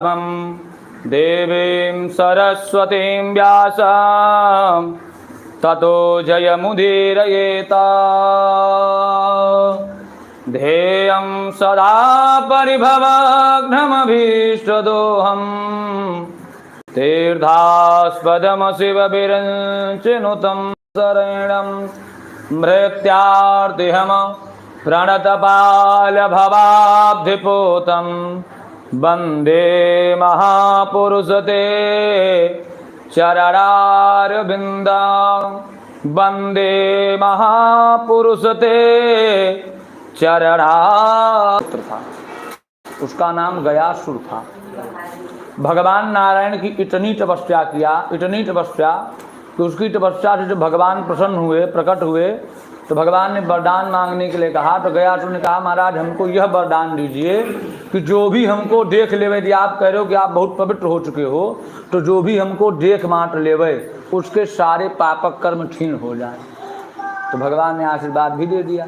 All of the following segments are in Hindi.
देवीं सरस्वतीं व्यासं ततो जयमुदीरयेत। ध्येयं सदा परिभवग्नमभीष्टदोहं तीर्थास्पदं शिवविरञ्चिनुतं शरणं मृत्यार्तिहं प्रणतपालभवाब्धिपूतं वन्दे महापुरुषते चरणारविन्दं। वन्दे महापुरुषते चरणारविन्दं था। उसका नाम गयासुर था। भगवान नारायण की इतनी तपस्या कि उसकी तपस्या से जब भगवान प्रसन्न हुए, प्रकट हुए, तो भगवान ने वरदान मांगने के लिए कहा। तो गयासुर ने कहा, महाराज हमको यह वरदान दीजिए कि जो भी हमको देख लेवे, यदि आप कह रहे हो कि आप बहुत पवित्र हो चुके हो, तो जो भी हमको देख मात्र लेवे उसके सारे पापक कर्म क्षीण हो जाए। तो भगवान ने आशीर्वाद भी दे दिया।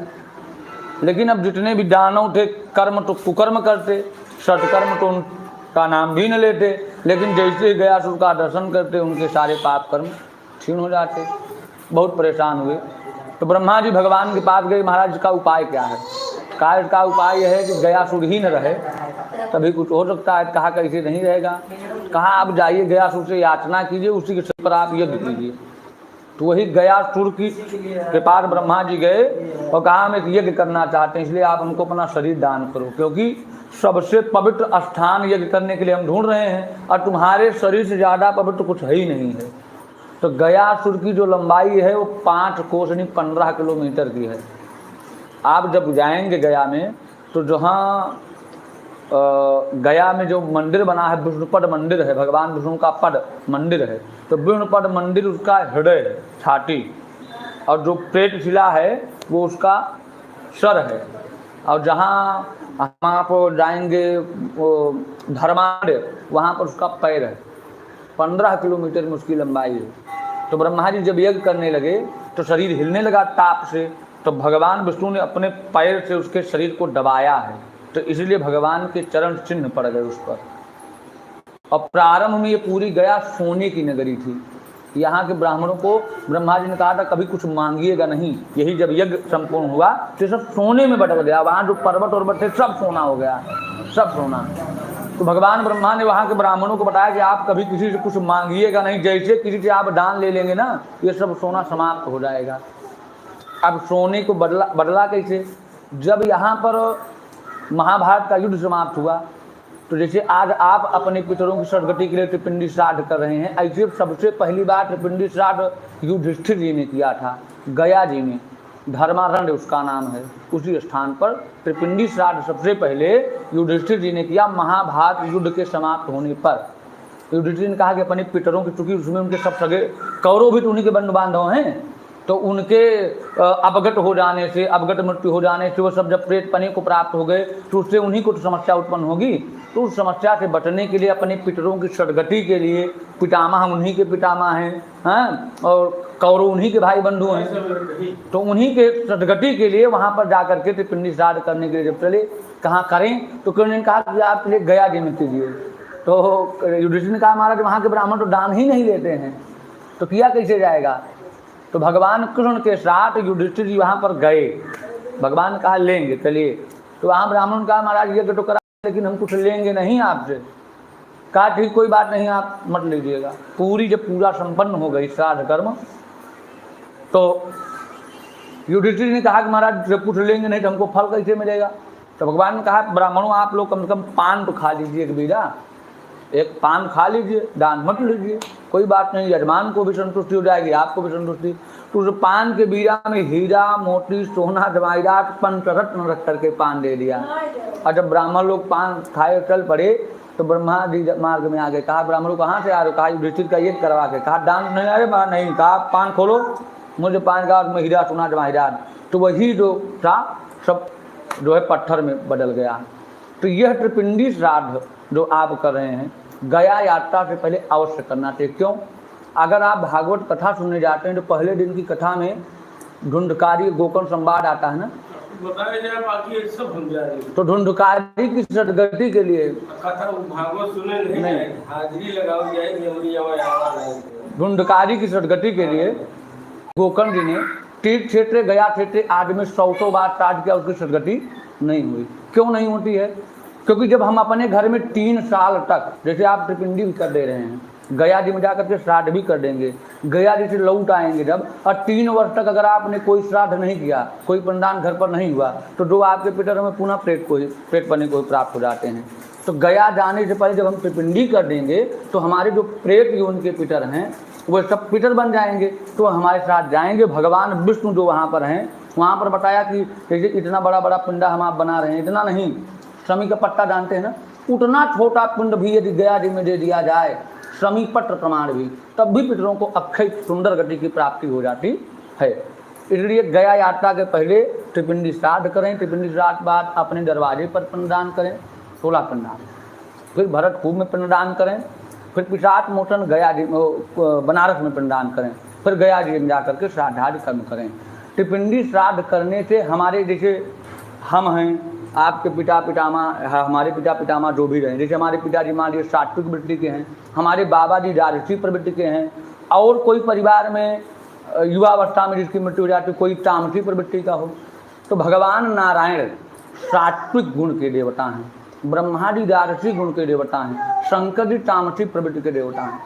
लेकिन अब जितने भी दानव थे, कर्म तो कुकर्म करते, सत्कर्म तो उनका नाम भी न लेते, लेकिन जैसे ही गयासुर का दर्शन करते उनके सारे पाप कर्म क्षीण हो जाते। बहुत परेशान हुए। तो ब्रह्मा जी भगवान के पास गए, महाराज इसका उपाय क्या है? कहा इसका उपाय यह है कि गयासुर ही न रहे, तभी कुछ हो सकता है। कहा कैसे नहीं रहेगा? कहा आप जाइए गयासुर से याचना कीजिए, उसी के सिर पर आप यज्ञ कीजिए। तो वही गयासुर के पास ब्रह्मा जी गए और कहा हम एक यज्ञ करना चाहते हैं, इसलिए आप हमको अपना शरीर दान करो, क्योंकि सबसे पवित्र स्थान यज्ञ करने के लिए हम ढूंढ रहे हैं और तुम्हारे शरीर से ज़्यादा पवित्र कुछ है ही नहीं है। तो गयासुर की जो लंबाई है वो 5 कोस यानी 15 किलोमीटर की है। आप जब जाएंगे गया में, तो जहाँ गया में जो मंदिर बना है, विष्णुपद मंदिर है, भगवान विष्णु का पद मंदिर है। तो विष्णुपद मंदिर उसका हृदय है, छाती, और जो प्रेत शिला है वो उसका सर है। और जहाँ हम आप जाएंगे वो धर्मांड, वहाँ पर उसका पैर है। 15 किलोमीटर में उसकी लंबाई है। तो ब्रह्मा जी जब यज्ञ करने लगे तो शरीर हिलने लगा ताप से। तो भगवान विष्णु ने अपने पैर से उसके शरीर को दबाया है, तो इसलिए भगवान के चरण चिन्ह पड़ गए उस पर। और प्रारंभ में ये पूरी गया सोने की नगरी थी। यहाँ के ब्राह्मणों को ब्रह्मा जी ने कहा था कभी कुछ मांगिएगा नहीं। यही जब यज्ञ संपूर्ण हुआ तो सब सोने में बदल गया। वहाँ जो पर्वत उर्वत थे सब सोना हो गया, सब सोना। तो भगवान ब्रह्मा ने वहाँ के ब्राह्मणों को बताया कि आप कभी किसी से कुछ मांगिएगा नहीं, जैसे किसी से आप दान ले लेंगे ना, ये सब सोना समाप्त हो जाएगा। अब सोने को बदला कैसे? जब यहाँ पर महाभारत का युद्ध समाप्त हुआ, तो जैसे आज आप अपने पितरों की सदगति के लिए त्रिपिंडी श्राद्ध कर रहे हैं, ऐसे सबसे पहली बार त्रिपिंडी श्राद्ध युधिष्ठिर जी ने किया था, गया जी ने। धर्मारण्य उसका नाम है। उसी स्थान पर त्रिपिंडी श्राद्ध सबसे पहले युधिष्ठिर जी ने किया। महाभारत युद्ध के समाप्त होने पर युधिष्ठिर ने कहा कि अपने पितरों की, चूंकि उसमें उनके सब सगे कौरव भी तो उन्हीं के बंधु बांधव हैं, तो उनके अवगत हो जाने से, अवगत मृत्यु हो जाने से वो सब जब प्रेत पने को प्राप्त हो गए, तो उससे उन्हीं को तो समस्या उत्पन्न होगी। तो उस समस्या से बचने के लिए, अपने पितरों की सदगति के लिए, पितामह उन्हीं के पितामह हैं, हाँ, और कौरव उन्हीं के भाई बंधु हैं, तो उन्हीं के सदगति के लिए वहाँ पर जा करके त्रिपिंडी श्राद्ध करने के लिए जब चले, कहाँ करें? तो किन्होंने कहा कि आप चलिए गया जी में कीजिए। तो युधिष्ठिर ने कहा महाराज वहाँ के ब्राह्मण तो दान ही नहीं लेते हैं, तो किया कैसे जाएगा? तो भगवान कृष्ण के साथ युधिष्ठिर जी वहाँ पर गए। भगवान कहा लेंगे, चलिए। तो वहाँ ब्राह्मण ने कहा महाराज ये तो करा, लेकिन हम कुछ लेंगे नहीं आपसे। कहा ठीक कोई बात नहीं, आप मत लीजिएगा। जब पूरा संपन्न हो गई श्राद्ध कर्म, तो युधिष्ठिर ने कहा कि महाराज जब कुछ लेंगे नहीं तो हमको फल कैसे मिलेगा? तो भगवान ने कहा ब्राह्मणों आप लोग कम से कम पान तो खा लीजिए, एक बीड़ा, एक पान खा लीजिए, दान मत लीजिए, कोई बात नहीं, यजमान को भी संतुष्टि हो जाएगी, आपको भी संतुष्टि। तो उस पान के बीड़ा में हीरा मोती सोना जवाहरात पंचरत्न रख करके पान दे दिया। और जब ब्राह्मण लोग पान खाए चल पड़े, तो ब्रह्मा जी मार्ग में आ गए। कहा ब्राह्मणों कहाँ से आ रहे हो? कहा युधिष्ठिर का ये करवा के। कहा दान नहीं अरे नहीं। कहा पान खोलो, मुझे पान का उसमें हीरा सोना जवाहरात। तो वही जो था सब जो है पत्थर में बदल गया। तो यह त्रिपिंडी श्राद्ध जो आप कर रहे हैं, गया यात्रा से पहले अवश्य करना चाहिए। क्यों? अगर आप भागवत कथा सुनने जाते हैं तो पहले दिन की कथा में ढूंढकारी गोकर्ण संवाद आता है ना, बताया जाए, बाकी ये सब हम जाए। तो ढूंढकारी की सदगति के लिए कथा भागवत सुने नहीं, हाजिरी लगाओ जाए। ढूंढकारी की सदगति के लिए गोकर्ण जी ने तीर्थ क्षेत्र गया क्षेत्र आदि में 100 बार श्राद्ध किया, उसकी सदगति नहीं हुई। क्यों नहीं होती है? क्योंकि जब हम अपने घर में 3 साल तक, जैसे आप त्रिपिंडी भी कर दे रहे हैं, गया जी में जाकर के श्राद्ध भी कर देंगे, गया जी से लौट आएंगे जब, और 3 वर्ष तक अगर आपने कोई श्राद्ध नहीं किया, कोई पिंडदान घर पर नहीं हुआ, तो जो आपके पितर में पुनः पेट पने को प्राप्त हो जाते हैं। तो गया जाने से पहले जब हम त्रिपिंडी कर देंगे तो हमारे जो प्रेत योनि के पितर हैं वो सब पितर बन जाएंगे, तो हमारे साथ जाएंगे। भगवान विष्णु जो वहाँ पर हैं, वहाँ पर बताया कि जैसे इतना बड़ा बड़ा पिंडा हम आप बना रहे हैं, इतना नहीं, शमी का पट्टा जानते हैं ना, उतना छोटा पिंड भी यदि गया जी में दे दिया जाए, शमी पत्र प्रमाण भी, तब भी पितरों को अक्षय सुंदर गति की प्राप्ति हो जाती है। इसलिए गया यात्रा के पहले त्रिपिंडी श्राद्ध करें, त्रिपिंडी श्राद्ध बाद अपने दरवाजे पर पिंडदान करें, 16 पिंडदान, फिर भरतपुर में पिंडदान करें, फिर पिशाच मोचन गया जी बनारस में पिंडदान करें, फिर गया जी में जाकर के श्राद्धादि कर्म करें। त्रिपिंडी श्राद्ध करने से हमारे, जैसे हम हैं, आपके पिता पितामह, हमारे पिता पितामह जो भी रहे, जैसे हमारे पिताजी मान लीजिए सात्विक वृत्ति के हैं, हमारे बाबा जी राजसी प्रवृत्ति के हैं, और कोई परिवार में युवावस्था में जिसकी मृत्यु हो जाती, कोई तामसी प्रवृत्ति का हो, तो भगवान नारायण सात्विक गुण के देवता हैं, ब्रह्मा जी राजसी गुण के देवता हैं, शंकर जी तामसी प्रवृत्ति के देवता हैं।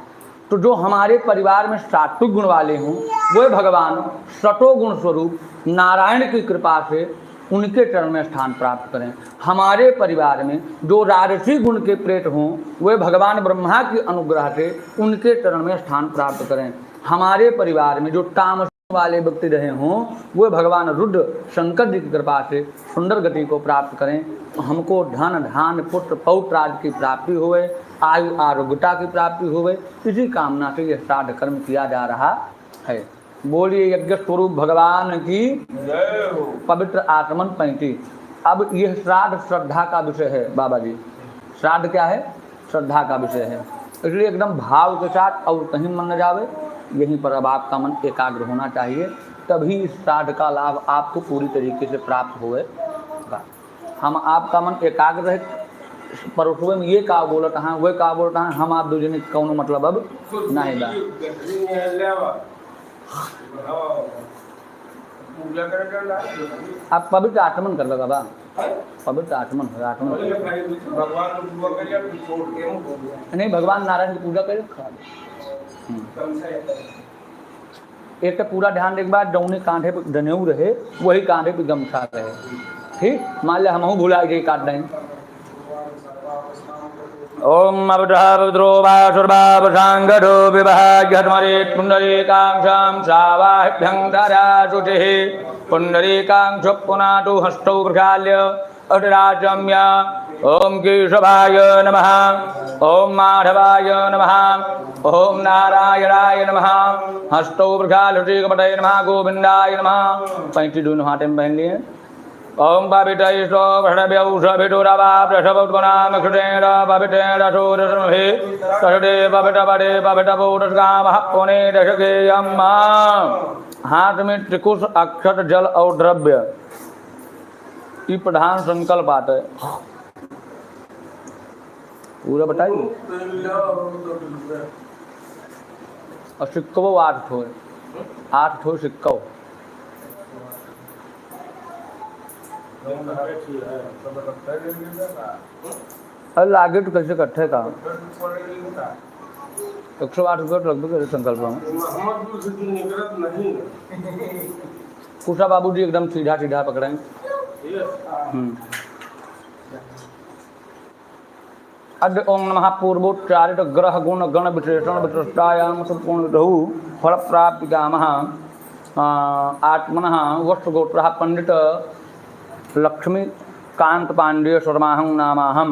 तो जो हमारे परिवार में सात्विक गुण वाले हों, वो भगवान सतो गुण स्वरूप नारायण की कृपा से उनके चरण में स्थान प्राप्त करें। हमारे परिवार में जो राजसी गुण के प्रेत हों, वे भगवान ब्रह्मा के अनुग्रह से उनके चरण में स्थान प्राप्त करें। हमारे परिवार में जो तामसी वाले व्यक्ति रहे हों, वे भगवान रुद्र शंकर जी की कृपा से सुंदर गति को प्राप्त करें। हमको धन धान पुत्र पौत्र आदि की प्राप्ति होवे, आयु आरोग्यता की प्राप्ति होवे, इसी कामना से यह श्राद्ध कर्म किया जा रहा है। बोलिए यज्ञ स्वरूप भगवान की पवित्र आचमन 35। अब यह श्राद्ध श्रद्धा का विषय है बाबा जी। श्राद्ध क्या है? श्रद्धा का विषय है, इसलिए एकदम भाव के साथ और कहीं मन न जावे, यहीं पर अब आपका मन एकाग्र होना चाहिए, तभी इस श्राद्ध का लाभ आपको पूरी तरीके से प्राप्त होगा। हम आपका मन एकाग्र रहे, पर उसमें ये का बोलता है, वह का बोलता है, हम आप दूसरे कौन मतलब अब नहीं बा। आप पवित्र आचमन कर लगा बा, पवित्र आचमन हो, आचमन नहीं, भगवान नारायण की पूजा करें। एक तो पूरा ध्यान एक बार जौने कांधे पे दनेऊ रहे, वही कांधे पे गमछा रहे, ठीक। मान लिया हमहू भुला गए काट दें। ओम अवद्रो वासुर्वावसांगो विभाग्यमरे पुंडरीकांक्षां श्रावाभ्यं धाराशुचिः पुंडरीकांक्ष पुनातु हस्तौ प्रक्षाल्य अटराचम्य ओम केशवाय नमः, ओम माधवाय नमः, ओम नारायणाय नमः, हस्तौ प्रक्षाल्य कपटे नमः, गोविंदाय नमः। 35 दोनों हाथ में पहन लिए। ओम पावितैषो भृषभिटुरवा प्रसवोत्पन्नाम क्षुतेन पावितेरसोरसमभि तषदे पावितपदे पावितपोटस्कामः पुने दशकेयम्। हाथ में त्रिकुश अक्षत जल और द्रव्य, ये प्रधान संकल्प आता है। पूरा बताइए। और सिक्को 8 ठो है, 8 ठो सिक्को। अरे आगे तो कैसे कट्ठे का 108 रुपये लगभग संकल्प में। कुशा बाबू जी एकदम सीधा सीधा पकड़ेंगे। अद्य ओम नमः पूर्वोच्चारित ग्रह गुण गण विशेषण विशिष्टायाम संपूर्ण रहु फल प्राप्ति कामः आत्मनः वस्त्रगोत्रः पंडित लक्ष्मी कांत पांडेय शर्माहं नामाहम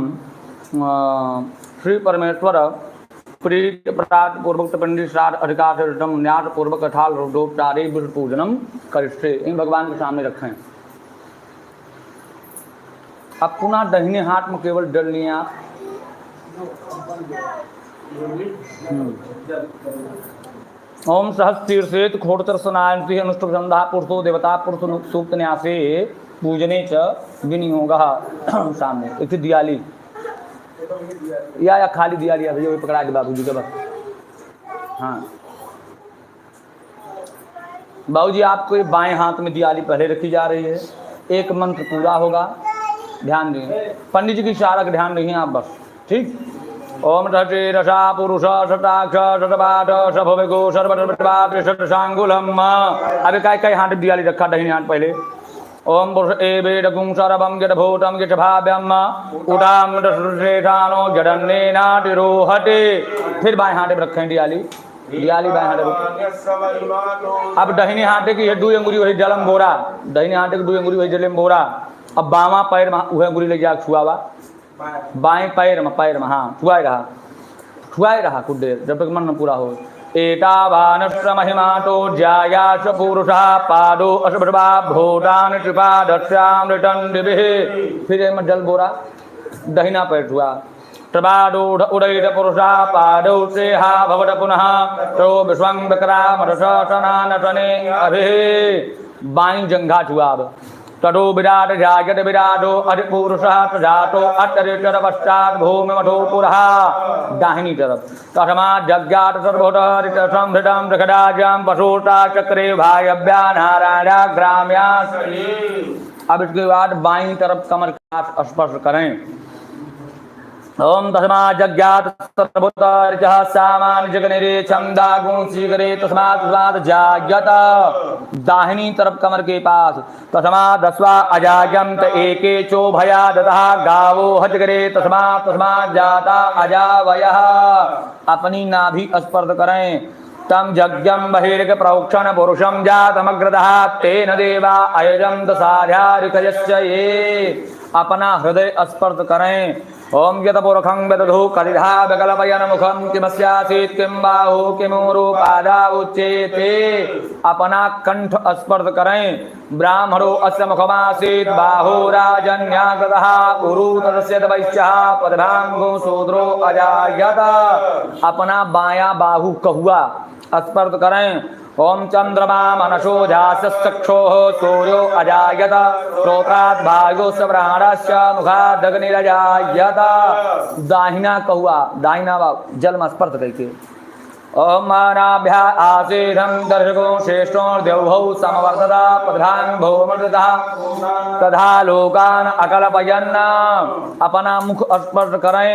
श्री परमेश्वर प्रीत प्रात पूर्वक पंडित श्राद्ध अधिकार से न्यास पूर्वक कथाल रुद्रोपचारे विष्णु पूजनम करिष्ठे। इन भगवान के सामने रखें। अब पुनः दाहिने हाथ में केवल जल लिए आप। ओम सहस्तीर्षेत खोटतर सनायंति अनुष्टुप संधा पुरुषो देवता पुरुष सूक्त न्यासे पूजने च विनियोगः सामने एक थी दियाली या खाली दियाली है भैया वही पकड़ा के बाबूजी के बस। हाँ बाबूजी आपको ये बाएं हाथ में दियाली पहले रखी जा रही है, एक मंत्र पूरा होगा, ध्यान दें पंडित जी की इशारा का ध्यान रखिए आप बस, ठीक। ओम षटे रसा पुरुष शताक्ष शतपाठ सभविगो सर्वसर्वपाठ शतशांगुलम। अबे काय हाथ में दियाली रखा दाहिने हाथ पहले। ओम पुरुष एवेदगुं सर्वं यद्भूतं यद्भाव्यं उदाम श्रेष्ठानो जडन्नेनातिरोहते। फिर बाएं हाथ में रखें दियाली, दियाली बाएं हाथ में। अब दाहिने हाथ की दो अंगुरी वही जलम बोरा, दाहिने हाथ की दो अंगुरी वही जलम बोरा। अब बामा पैर में वह अंगुरी ले जा छुआवा, बाएं पैर में हाँ छुआए रहा कुछ देर जब तक मन न पूरा हो। एतावानश्र महिमातो ज्यायाश पुरुषः पादो अशुभा भूतान त्रिपादस्यामृतं दिभिः। फिर एक जल बोरा दहिना पैर छुआ। प्रबादोढ़ उड़ैत पुरुषा पादौ सेहा भवत पुनः तो विश्वं विक्रामरसनानसने अभिः। बाईं जंघा छुआ। तदो विराट जायत विराटो अधिपुरुषः तजातो अत्यरितर पश्चात भूमि मठो पुरः। दाहिनी तरफ तस्मात् जज्ञात सर्वोदरित संभृतं प्रखदाजं पशुता चक्रे भायव्या नारायणा ग्राम्या। अब इसके बाद बाईं तरफ कमर का स्पर्श करें। ओम तस्मात् जज्ञात सर्वोदरितः सामान्य जगनिरे छंदागुं सीकरे तस्मात् जायत। दाहिनी तरफ कमर के पास तस्मात् दस्वा अजायंत एके चोभया दतः गावो हजगरे तस्मात् जाता अजावयः। अपनी नाभि स्पर्श करें। तम यज्ञं बहिर्ग प्रोक्षण पुरुषं जातमग्रतः तेन देवा अयजं दसाध्यारिकयश्च ये। अपना हृदय स्पर्श करें। ओम यतपुरखं विदधु कलिधा विकल्पयन मुखं किमस्यासीत् किं बाहु किमूरु पादा उच्येते। अपना कंठ स्पर्श करें। ब्राह्मणो अस्य मुखमासीत् बाहो राजन्यागतः उरु तस्य वैश्यः पदभांगो शूद्रो अजायत। अपना बायां बाहु कहुआ स्पर्श करें। ओम चंद्रमा मनसो झासक्षोः सूर्यो अजायत श्रोत्रात् भागो सप्राणस्य मुखादग्निरजायत। दाहिना कहुआ दाहिना बाहु जल में स्पर्श करके। ओम मानाभ्या आसेधं दर्शको श्रेष्ठो देवभौ समवर्तता प्रधान भौमृतः तथा लोकान अकल्पयन्। अपना मुख स्पर्श करें।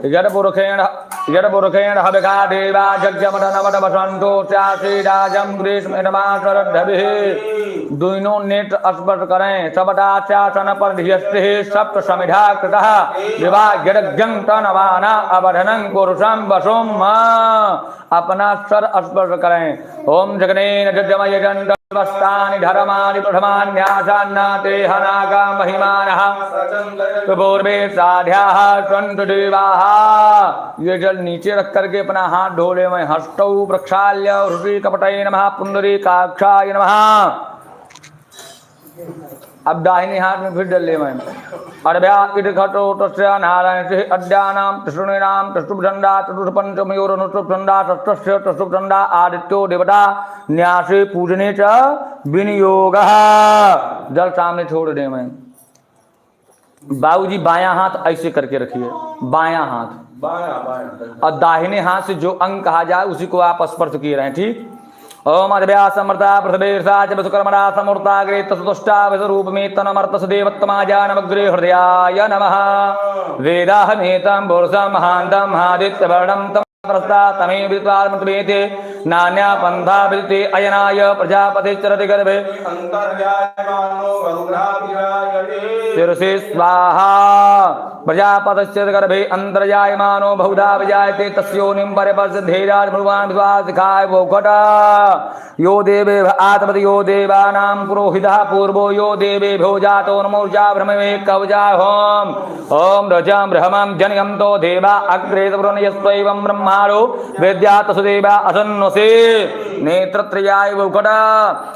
यदपुरुषेण हविका देवा यज्ञमदनमद वसंतो चासीराजं ग्रीष्ममाशरद्भिः। दोनों नेत्र स्पर्श करें। सबटाचासन पर धियस्ते सप्त समिधा कृतः विवाह यज्ञं तनवाना अवधनं पुरुषं वसुम। अपना सर स्पर्श करें। ओम जगनेन जजमयजन्तवस्तानि धर्माणि प्रथमान्यासान्नाते हनागा महिमानः पूर्वे साध्याः सन्तु देवाः। ये जल नीचे रख करके अपना हाथ धो ले। मैं हस्तौ प्रक्षाल्य ऋषि कपटये नमः पुंडरीकाक्षाय नमः। अब दाहिने हाथ में फिर डल ले। मैं अरभ्या इति घटो तस्य नारायण से अद्यानाम त्रिशूणीनाम त्रिशुभचंदा चतुष्पंचमयोरनुष्ठुभचंदा षष्ठस्य त्रिशुभचंदा आदित्यो देवता न्यासे पूजने च विनियोगः। जल सामने छोड़ दे। मैं बाबूजी बायां हाथ ऐसे करके रखिए, बायां हाथ और दाहिने हाथ से जो अंग कहा जाए उसी को आप स्पर्श किए रहें, ठीक। ओम अद्भ्या समर्था पृथ्वीर्षा च विश्वकर्मणा समूर्ताग्रे तसुतुष्टा विश्वरूपमें तनमर्तस देवत्तमाजानमग्रे हृदयाय नमः। वेदाहमेतं पुरुषं महान्तं महादित्यवर्णं तम प्रस्ता तमे विद्वान्मतमेते नान्या पंथा विदिते अयनाय प्रजापति चरति गर्भे शिरसि स्वाहा। प्रजापतस्य गर्भे अंतर्जायमानो बहुधा विजायते तस्योनिं परिपश्यद्धेराज भगवान् विश्वासिखाय वोकट। यो देवे आत्मति यो देवानां पुरोहितः पूर्वो यो देवेभ्यो जातो नमोर्जा ब्रह्मवे कवजा होम। ओम रजं ब्रह्मं जनयं तो देवा अग्रे तवृणयस्त्वैवं ब्रह्माणो वेद्या तसुदेवा असन्नसे नेत्रत्रयाय वोकट।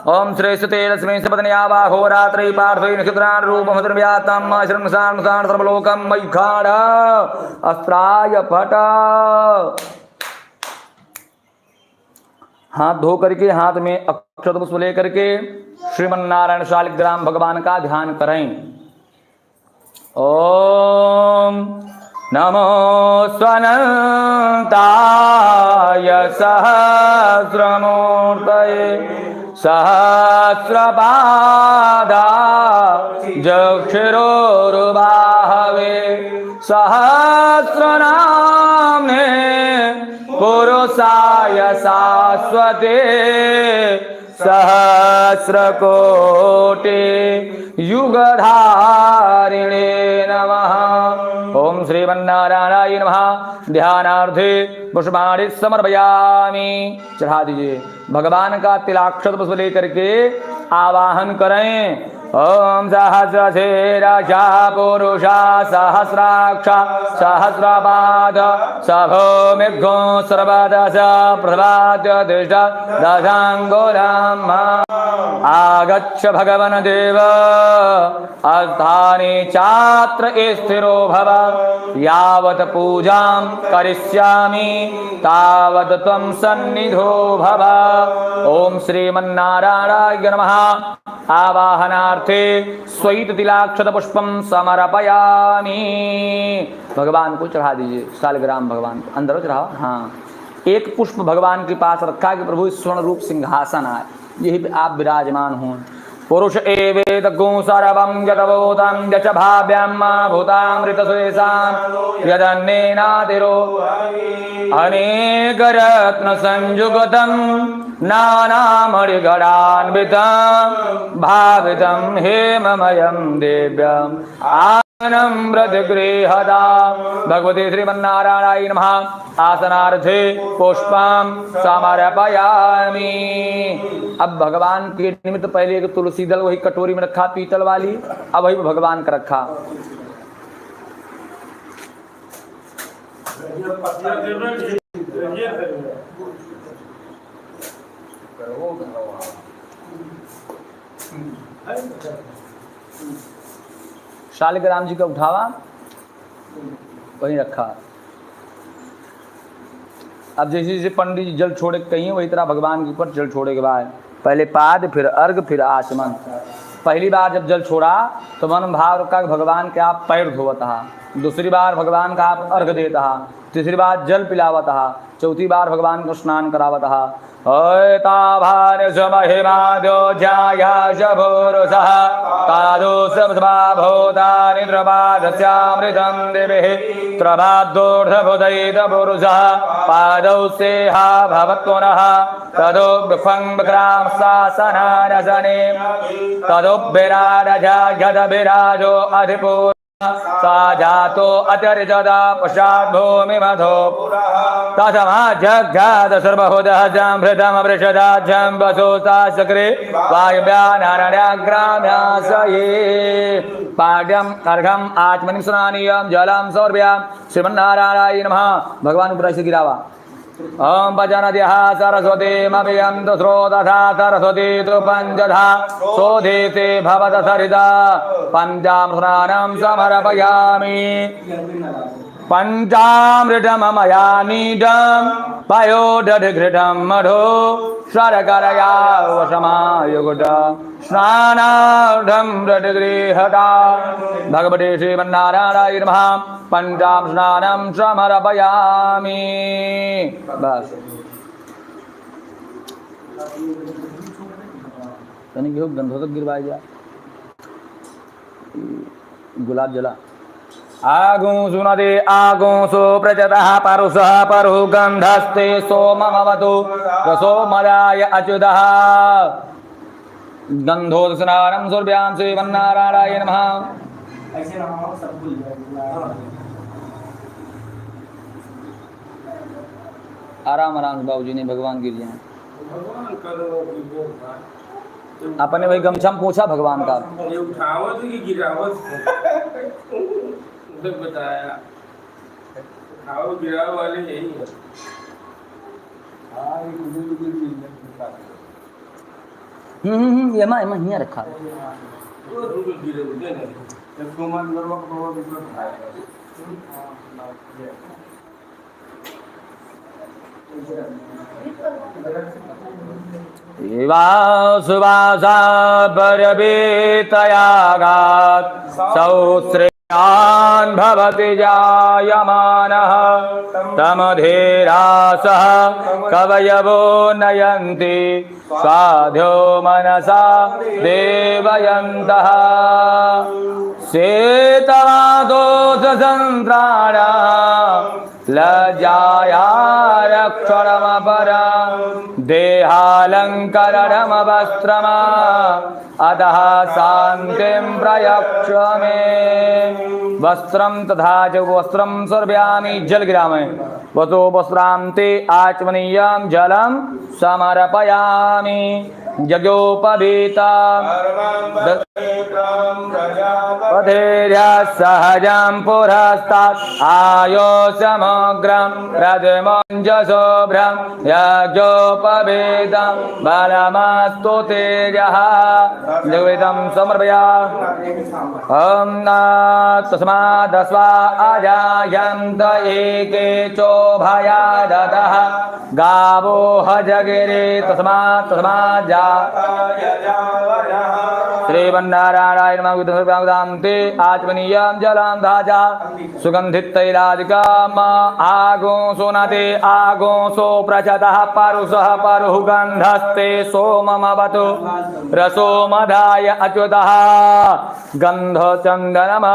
ओम श्रेष्ठते रश्मि सपत्न्या वा होरात्रि पार्थै नक्षत्रान् रूपमद्रव्यातं श्रंसान् सर्वलोकं मैखाड अस्त्राय पट। हाथ धो करके हाथ में अक्षत पुष्प लेकर के श्रीमन्नारायण शालिग्राम भगवान का ध्यान करें। ओम नमो स्वनंताय सहस्रमूर्तये सहस्रपादा जक्षिरोरुबाहवे सहस्रनाम्ने पुरुषाय शाश्वते सहस्रकोटि युगधारिणे नमः। ओम श्रीमन्नारायणाय नमः। ध्यानार्थे पुष्पाणि समर्पयामि। चढ़ा दीजिए। भगवान का तिलाक्षत पुष्प लेकर के आवाहन करें। ओम सहस्रशीर्षा पुरुषा सहस्राक्ष सहस्रपाद सभौमिघ्नो सर्वदश प्रभात्य दिष्ट दशाङ्गुलम् आगच्छ भगवन् देव अस्थाने चात्र स्थिरो भव यावत् पूजां करिष्यामि तावत् त्वं सन्निधो भव। ओम श्रीमन्नारायणाय नमः। आवाहनार्थे स्वैत तिलाक्षत पुष्पम समर्पयामि। भगवान को चढ़ा दीजिए। शालिग्राम भगवान को अंदर चढ़ाओ। हाँ, एक पुष्प भगवान के पास रखा कि प्रभु स्वर्ण रूप सिंहासन आए, यही पे आप विराजमान हों। पुरुष एवेद गो सर्वं यतभूतं यच भाव्यं भूतामृतशेषां यदन्नेनातिरो अनेकरत्न संयुगतं नानामणिगणान्वितं भावितं हेममयं दिव्यम् आनम्रतगृहदा। भगवते श्रीमन्नारायणाय नमः। आसनार्थे पुष्पं समर्पयामि। अब भगवान के निमित्त पहले एक तुलसी दल वही कटोरी में रखा पीतल वाली, अब वही भगवान का रखा। शालिग्राम जी का उठावा वही रखा। अब जैसे जैसे पंडित जी जल छोड़े कहीं वही तरह भगवान के ऊपर जल छोड़े के बाद पहले पाद फिर अर्घ फिर आचमन। पहली बार जब जल छोड़ा तो मन भाव का भगवान के आप पैर धोवता, दूसरी बार भगवान का आप अर्घ देता, तीसरी बार जल पिलावता, चौथी बार भगवान को स्नान करावता। पादौ से भवत्पुनः तदो विफंग्राम शासनारसने तदो विराजो अधिपुर साजातो अतिर्जदा पश्चात् भूमि मधो तथमा जग्गाद सर्वहुदः जम्भृतमवृषदाज्यं वसुता चक्रे वायुव्यानारण्याग्राम्यासये पाड्यम् अर्घम् आचमनिं स्नानीयं जलं सौर्भ्यां श्रीमन्नारायणाय नमः। भगवान ऊपर से गिरावा। ओम भजनद्यः सरस्वतीमभियन्तु स्रोतथा सरस्वती तु पञ्चधा शोधिते भवत सरिता पञ्चामृतं समर्पयामि। पञ्चामृतममयानीडं पयोदधिघृतं मधु शर्करया वशमायुगुड स्नानार्थं प्रतिगृहता। भगवते श्रीमन्नारायणाय नमः। पंचाम स्नानं समर्पयामि। बस तनिक गंधो तक गिरवाई जा गुलाब जला। आगु सुनदे आगु सो प्रजतः परुषः परु गंधस्ते सोममवतु रसो मदाय अच्युतः गंधोदस्नानं सुरभ्यां श्रीमन्नारायणाय नमः। ऐसे नाम सब भूल जाएगा। आराम आराम से बाबूजी ने भगवान गिर जाए। भगवान करो अपने वही गमछा में पूछा भगवान का ये उठावत की गिरावत उसे बताया उठाओ गिराव वाले यही है। ये मां यहाँ रखा वो रुक गिरे उठे नहीं इसको मन करवा को दिक्कत है। सुवासा परवेतयागात् सौश्रेयान् भवति जायमानः तमधीरासः कवयवो नयन्ति स्वाध्यो मनसा देवयन्तः सेतवादोषसन्त्राणा लज्जाया रक्षणमपरा देहालङ्करणमवस्त्रमा अतः शान्तिं प्रयक्ष मे वस्त्रं तथा च वस्त्रं सर्वयामि जल गिरामि वसो वस्त्रान्ते आचमनीयं जलं समर्पयामि यज्ञोपवीता सहजं पुरस्तात् आयो समग्रं रजमञ्जशोभ्रं यज्ञोपवीतं बलमस्तु तेजः जगवितं समर्पयामि ॐ तस्मादस्वा अजायन्त एके चोभया ददः गावो हजगिरे तस्मात् जा श्रीवन्नारायणाय नमः आचमनीयं जलं धाजा सुगन्धितैरादिकम् आगो सोनते आगो सो प्रचतः परुषः परुः गन्धस्ते सोममवतु रसो मदाय अच्युतः गन्धचन्दनम्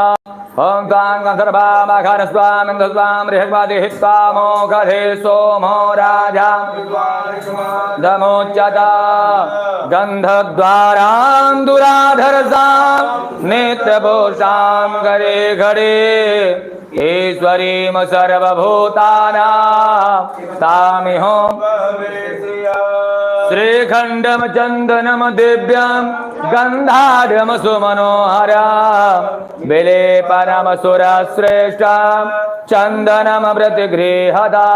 ॐ तां गन्धर्वामघनस्वामिन्दस्वां बृहस्पतिहित्वामोघधे सोमो राजा दमोच्यता गन्धद्वारां दुराधरसां नेत्रपोषां घरे घरे ईश्वरीं सर्वभूतानां तामिहों श्रीखण्डं चन्दनं दिव्यं गन्धाढ्यं सुमनोहरं विलेपनमसुरश्रेष्ठं चन्दनं प्रतिगृहदा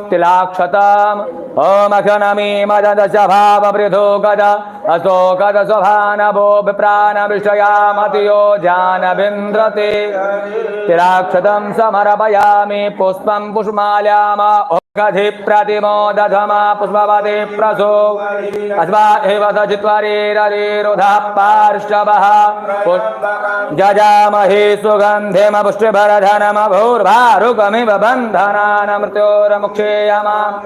तिलाक्षतम् ॐ अखनमीमदशभाववृधो गद अशोकद स्वभानभो विप्राणविषयामतियो जानविन्द्रते तिलाक्षतं समर्पयामि पुष्पं पुष्पमाल्याम गधि प्रतिमो दधमा पुष्पवते प्रसो अस्मा एव सचित्वरेरधिरुधा पार्श्वः जजामहे सुगन्धिम पुष्टिभरधनम भूर्भारुकमिव बन्धनान् मृत्योर्मुक्षेयमाम्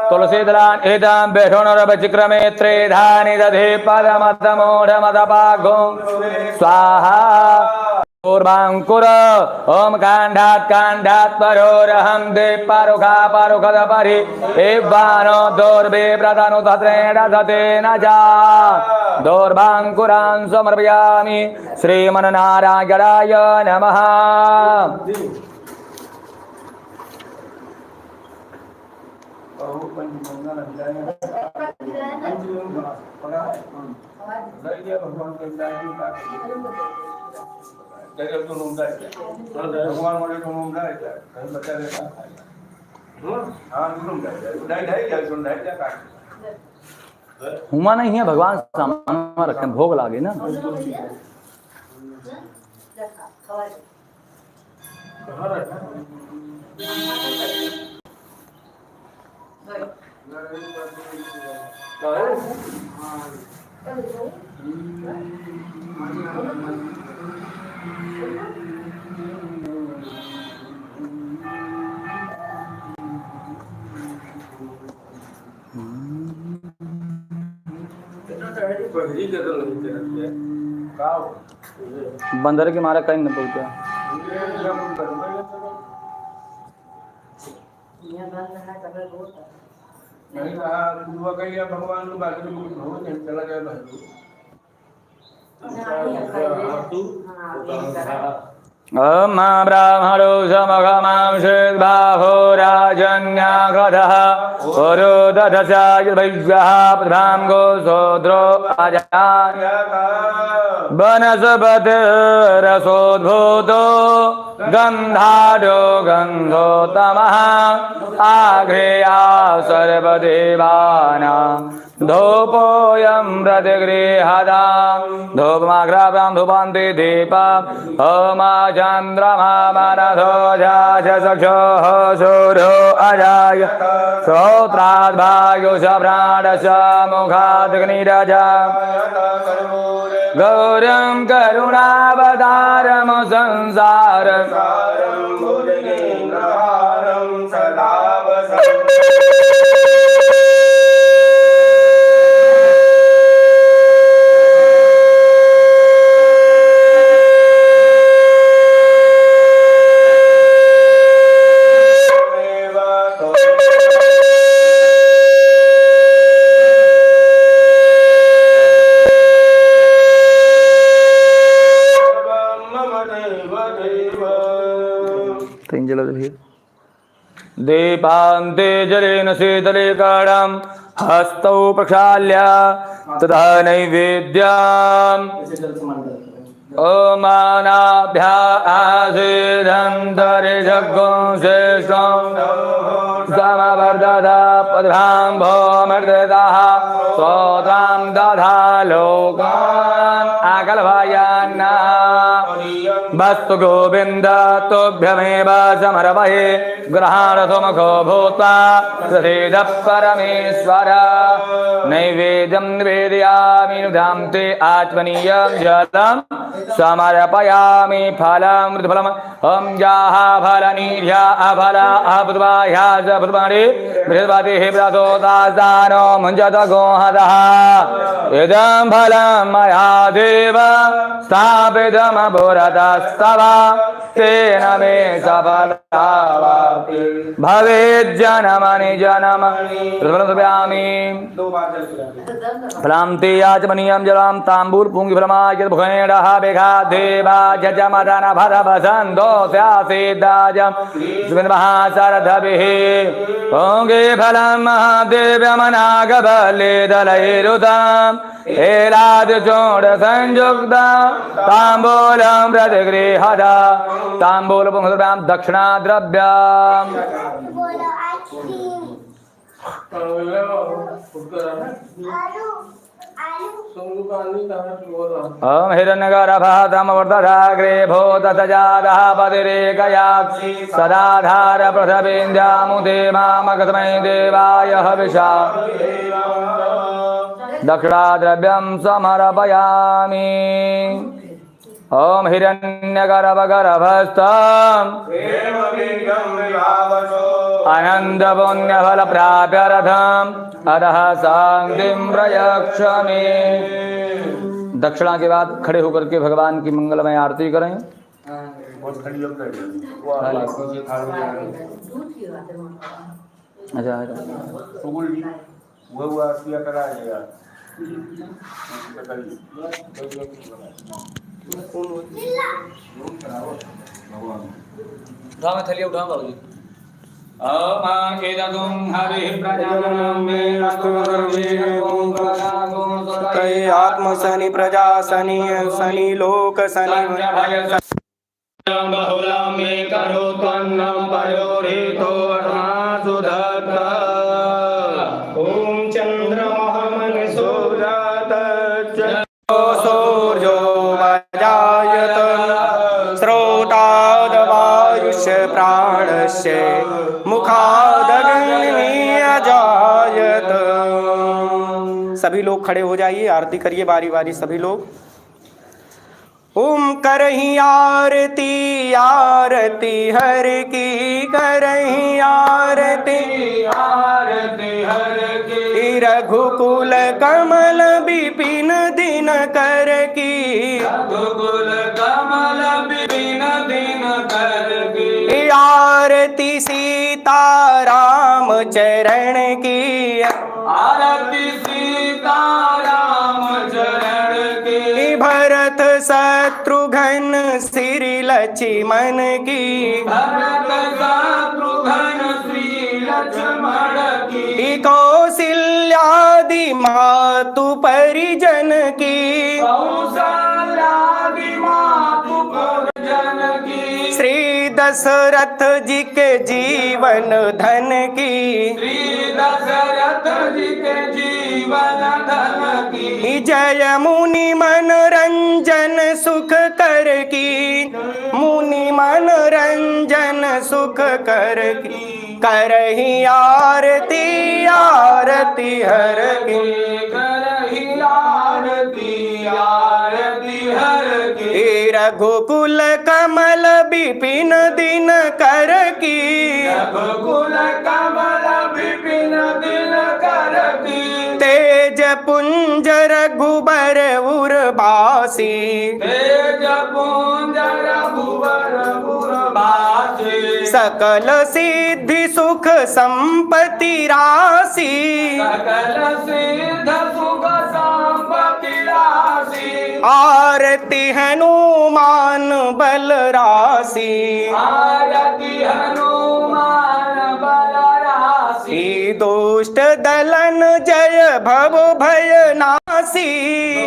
तुलसीदलान् एतां बेढोणरवचिक्रमे त्रेधानि दधे पदमतमोढमदपाघो स्वाहा पूर्वांकुर ओम कांडात् परोरहं दे पारुखा पारुखद परि एवानो दोर्बे प्रदानु तत्रेण दते न जा दोर्वांकुरान् समर्पयामि श्रीमन्नारायणाय नमः भगवान वाले को मुंह डाल दिया कहीं बच्चा रहता है हाँ तुम डाल सुन डाल क्या काट हुमा नहीं है भगवान सामान में रखें भोग लागे ना बंदर के मारा कहीं न पहुंचा भगवान चला जाए ओम ब्राह्मणो समघमांशेद्बाहो राजन्याघधः पुरोदधसायुर्भैव्यः प्रधां गोसोद्रो अजान् वनस्पतिरसोद्भूतो गन्धाढ्यो गन्धोत्तमः आघ्रेया सर्वदेवानां धूपोऽयं प्रतिगृह्यतां धूपमाघ्राभ्यां धूपान्ते दीपा होमा चन्द्रमा मनसो जाच चक्षुः सूर्यो अजाय श्रोत्राद् वायुः प्राणश्च मुखादग्निरज गौरं करुणावतारं संसारं दीपान्ते जलेन शीतले कणं हस्तौ प्रक्षाल्य तथा नैवेद्यम् ओमानाभ्यासेधन्तरिजगुंशेषं समवर्धत पद्भ्यां भोमर्दतः स्तोत्रं दधा लोकान् आकल्पयन् वस्तु गोविन्द तुभ्यमेव समर्पये ग्रहाणसुमुखो भूत्वा प्रसीदः परमेश्वर नैवेद्यं निवेदयामि नुदां ते आत्मनीयं जलं समर्पयामि फलं मृतफलम् ॐ याः फलनीर्या अफला अभृद्वाह्या च भृद्वाणि बृहस्पतिः प्रसोदास्तानो मुञ्चत गोहदः इदं फलं मया देव स्थापितमपुरतस्तव तेन मे सफलतावाप्तिः भवेज्जनमनि जनमनि प्रसमर्पयामि फलं ते आचमनीयं जलं ताम्बूल पुंगि फलमाय भुखेणः बेघा देवा जजमदन भरवसन्दो स्यासेदाजं सुगन्धमहासारथभिः पुंगे फलं महादेव्यमनागबले दलैरुतम् एलादिचूडसंयुक्तं ताम्बूलं प्रतिगृह्यत ताम्बूलपुंगभ्यां दक्षिणाद्रव्यम् ॐ हिरण्यगर्भतमवर्तधाग्रे भूततजातः पतिरेकया सदाधार पृथ्वीन्द्यामुदे मामगतमय देवाय हविषा दक्षिणाद्रव्यं समर्पयामि ॐ हिरण्यगर्भगर्भस्थम् आनन्दपुण्यफलप्राप्यर्थम् अतः शान्तिं प्रयच्छ मे। दक्षिणा के बाद खड़े होकर के भगवान की मंगलमय आरती करें। अच्छा उठाओ मैं थैली उठाओ बाबूजी। आत्म शनि प्रजा शनि शनि लोक शनि बहुला मे करो त्वन्नं पयोरितो सुधत्त ओम चंद्रमहमनसो जात सूर्यो वजायत स्रोताद्वायुष्य प्राणस्य मुखादग्नि अजायत। सभी लोग खड़े हो जाइए, आरती करिए बारी बारी सभी लोग। ओम करही आरती आरती हर की करही आरती आरती हर की रघुकुल कमल विपिन दिन कर की रघुकुल कमल विपिन दिन कर की आरती सीता राम चरण की आरती सीता राम चरण की भरत शत्रुघ्न श्री लक्ष्मण की भरत शत्रुघ्न श्री लक्ष्मण की कौशल्यादि मातु परिजन की कौशल्यादि मातु परिजन की श्री दशरथ जी के जीवन धन की श्री दशरथ जी के जीवन जीवन धन की जय मुनि मनोरंजन सुख कर की मुनि मनोरंजन सुख कर की करही आरती आरती हर की करही आरती आरती हर की रघुकुल कमल विपिन दिन कर की रघुकुल कमल विपिन दिन कर की तेज पुंज रघुबर उर्वासी तेज पुंज रघुबर उर्वासी सकल सिद्धि सुख संपत्ति राशि सकल सिद्ध सुख संपत्ति राशि आरती हनुमान बल राशि आरती हनुमान बल राशि दुष्ट दलन जय भव भय नासी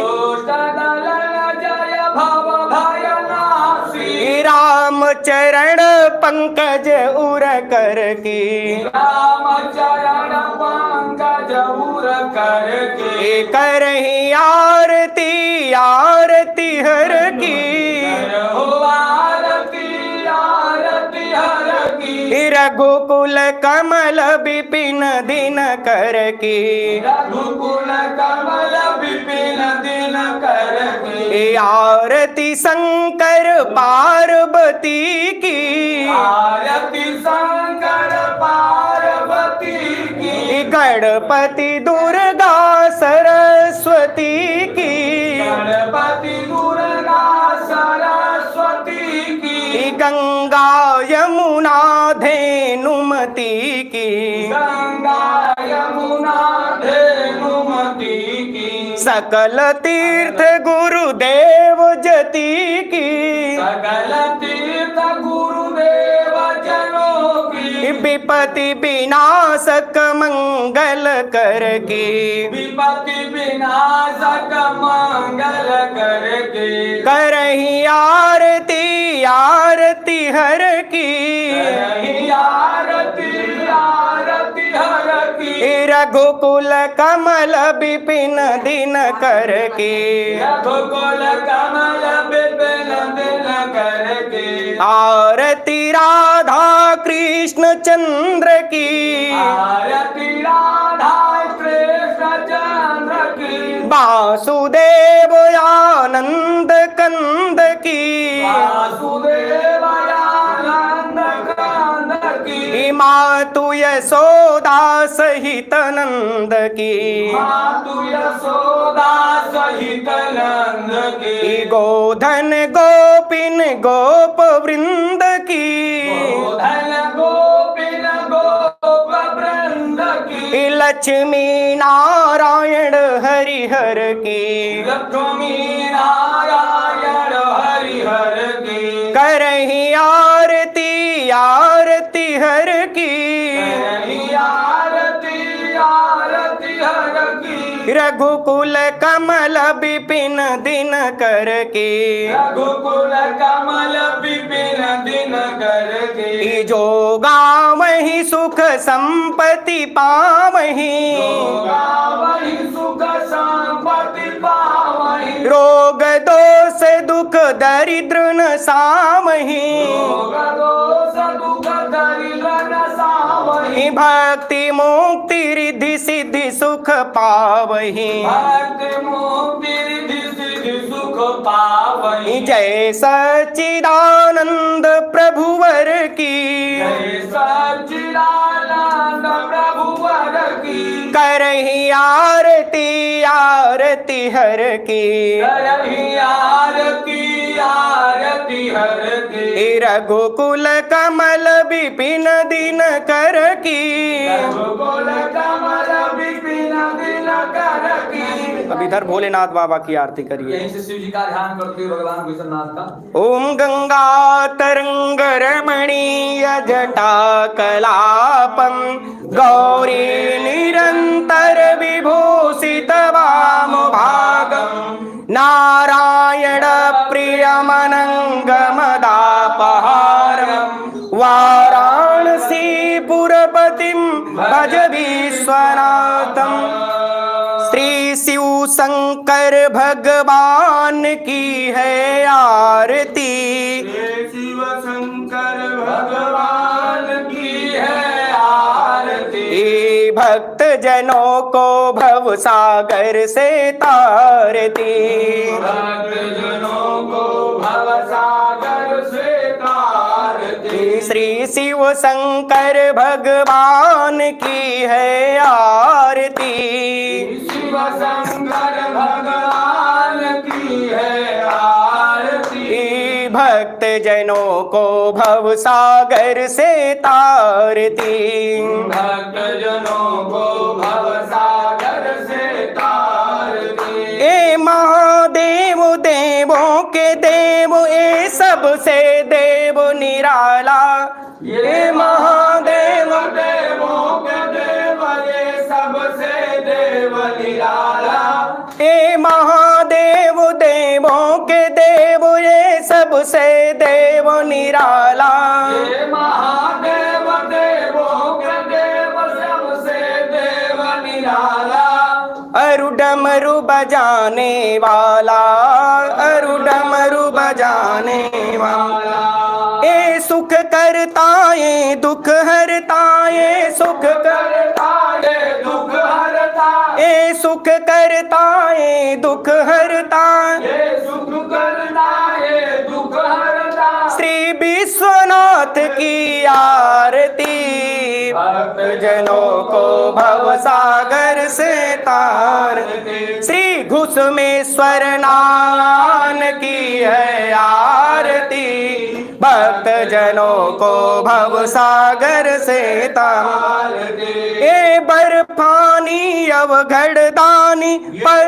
दुष्ट दलन जय भव भय नासी राम चरण पंकज उर कर की राम चरण पंकज उर कर के करही आरती आरती हर की हो आरती आरती हर की रघुकुल कमल विपिन दिन कर की रघुकुल कमल विपिन दिन कर के आरती शंकर पार्वती की आरती शंकर पार्वती की गणपति दुर्गा सरस्वती की गणपति दुर्गा सरस्वती की गंगा यमुना धेनुमती की गंगा यमुना धेनुमती की सकल तीर्थ गुरुदेव जति की सकल तीर्थ गुरुदेव जनों की विपत्ति विनाशक मंगल कर की विपत्ति विनाशक मंगल कर के करही आरती आरती हर की आरती आरती हर की रघुकुल कमल विपिन दिन कर की रघुकुल कमल विपिन दिन कर के आरती राधा कृष्ण चंद्र की आरती राधा कृष्ण चंद्र की वासुदेव आनंद कंद की वासुदेव आनंद कांद की मातु यशोदा सहित नंद की मातु यशोदा सहित नंद की गोधन गोपिन गोप वृंद की गोधन गोपिन गोप वृंद की लक्ष्मी नारायण हरिहर की लक्ष्मी नारायण हरिहर की करही आरती आरती हर की आरती आरती हर की रघुकुल कमल विपिन दिन कर की रघुकुल कमल विपिन दिन कर के जो गावहि सुख संपत्ति पावहि गावहि सुख संपत्ति पावहि रोग दोष दुख दरिद्र न सावहि रोग दोष दुख दरिद्र न सावहि भक्ति मुक्ति रिद्धि सिद्धि सुख पावहि भक्ति मुक्ति रिद्धि सिद्धि सुख पावहि जय सच्चिदानंद प्रभुवर की जय सच्चिदानंद प्रभु वर की करही आरती आरती हर की करहि आरती आरती हर की रघुकुल कमल विपिन दिन कर की रघुकुल कमल विपिन दिन कर की अब इधर भोलेनाथ बाबा की आरती करिए। यहीं से शिव जी का ध्यान करते हुए भगवान विश्वनाथ का ओम गंगा तरंग रमणीय जटा कलापम गौरी निरंतर विभूषित वाम भागम नारायण प्रियमनंगमदापहारम वाराणसी पुरपतिम भज विश्वनाथम श्री शिव शंकर भगवान की है आरती। शिव शंकर भगवान की है आरती। भक्त जनों को भव सागर से तारती। भक्त जनों को भव सागर से तारती। श्री शिव शंकर भगवान की है आरती। शिव शंकर भगवान की है आरती। भक्त जनों को भव सागर से तारती। भक्त जनों को भव सागर से तारती। ए महादेव देवों के देव, ए सबसे देव निराला। ये महादेव देवों के देव, ये सबसे देव निराला। ए महादेव देवों के देव, ये सबसे देव निराला। ये महादेव देवों के देव, सबसे देव निराला। अरु डमरू बजाने वाला, अरु डमरू बजाने वाला। ए सुख करता ये दुख हरता, ये सुख करता ये दुख हरता। ए सुख करता ये दुख हरता। ये सुख करता ये दुख हरता। श्री विश्वनाथ की आरती। भक्त जनों को भव सागर से तारती। श्री घुसमेश्वर नारायण की है आरती। भक्त जनों को भव सागर से तारती। ए बर्फानी अवघड़ दानी पर,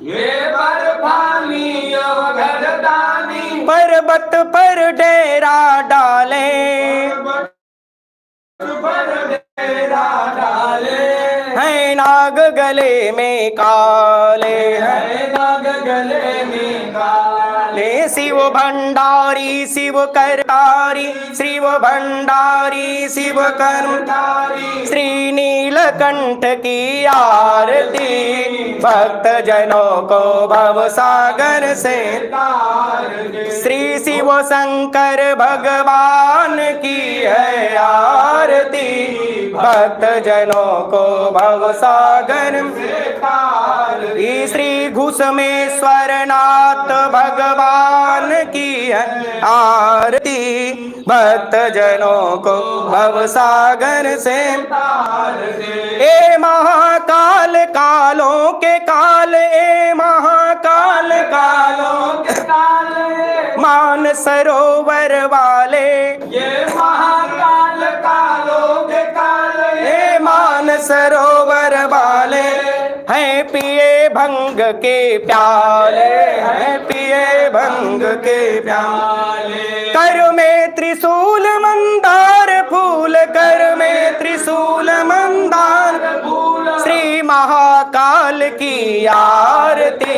ये बर्फानी अवघड़ दानी। पर्वत पर डेरा डाले। पर डेरा डाले। है नाग गले में काले, है नाग गले में काले। शिव भंडारी शिव करतारी, शिव भंडारी शिव करतारी। श्री नीलकंठ की आरती। भक्त जनों को भव सागर से तारती। श्री शिव शंकर भगवान की है आरती। भक्त जनों को भव सागर से तारती। श्री घुसमेश्वर नाथ भगवान की है आरती। भक्त जनों को भव सागर से तारती। ए महाकाल कालों के काल, ए महाकाल कालों के काल। मान सरोवर वाले, ये महाकाल कालों के काल। ए मान सरोवर वाले। हैं पिए भंग के प्याले, हैं पिए भंग के प्याले। कर में त्रिशूल मंदार फूल, कर में त्रिशूल मंदार फूल। श्री महाकाल की आरती।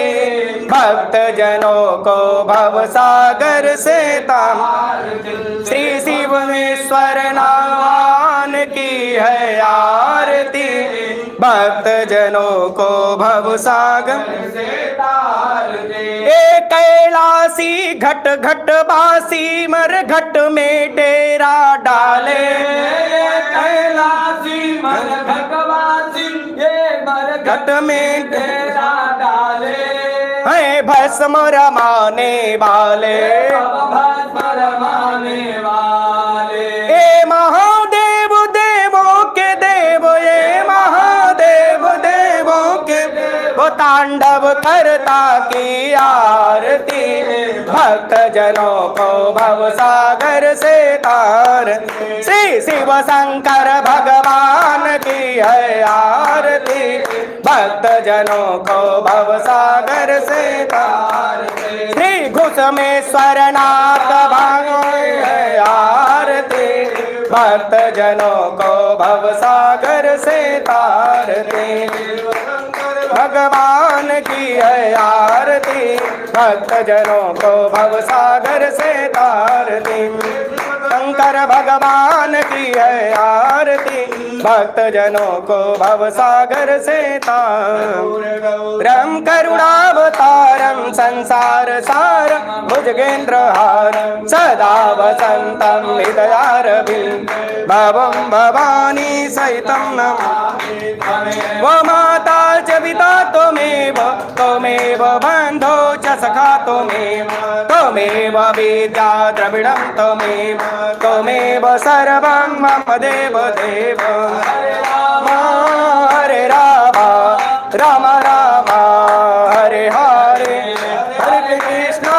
भक्त जनों को भव सागर से तारती। श्री शिवमेश्वर नारायण की है आरती। भक्त जनों को भव सागर से तारती। ए कैलासी घट घट बासी, मर घट में डेरा डाले। कैलासी मन भगवासी, ये मर घट में डेरा डाले। है भस्म रमाने वाले, भस्म रमाने वाले। ए महादेव देवों के देव, ये महादेव देवों के वो तांडव करता की आरती। भक्त जनों को भव सागर से तारती। श्री शिव शंकर भगवान की है आरती। भक्त जनों को भव सागर से तारती। श्री घुसमेश्वर नाथ भगवान है आरती। भक्त जनों को भव सागर से तारती। भगवान की है आरती, भक्त जनों को भव सागर से तारती। शंकर भगवान की है आरती, भक्त जनों को भव सागर से तारम। करुणावतारम संसार सारम भुजगेन्द्रहारम, सदा वसंतम हृदयारविंद भवम भवानी सहितं नमामि। वो माता च पिता त्वमेव, त्वमेव बन्धो च सखा त्वमेव, त्वमेव विद्या द्रविणं त्वमेव, त्वमेव सर्वं मम देव देव। हरे राम राम राम हरे हरे, हरे कृष्णा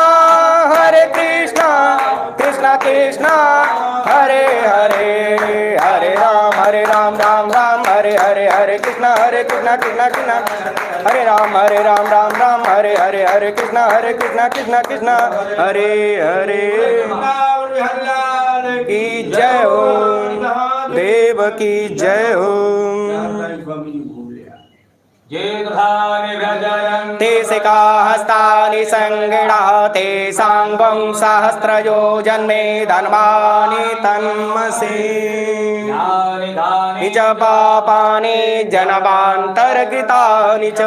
कृष्ण कृष्ण हरे हरे, हरे राम राम राम हरे हरे, हरे कृष्ण कृष्ण कृष्ण हरे राम राम राम हरे हरे, हरे कृष्ण कृष्ण कृष्ण हरे हरे। की जय हो, देव की जय हो। ते सिका हस्तानि संगृह्णाते सांगं सहस्रयो जन्मे धन्वानि तन्मसि। निज पापानि जन्मान्तरकृतानि च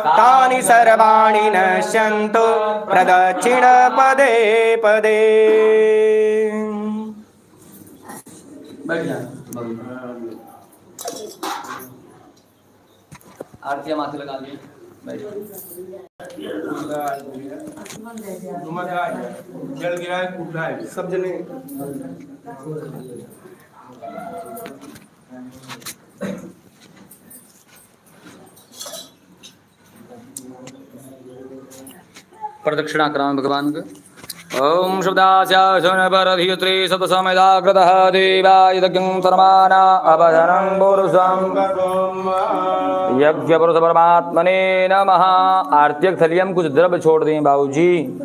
तानि सर्वाणि नश्यन्तु प्रदक्षिण पदे पदे। आरती माथे लगा ली। जल गिरा सब जने प्रदक्षिणा कराम भगवान को। ओम शब्दास्याशनपरधियत्रे सतसमेदाकृतः देवाय यज्ञं सर्वाना अवधनं पुरुषं यज्ञ पुरुष परमात्मने नमः। आरती थलियम कुछ द्रव्य छोड़ दें बाबूजी।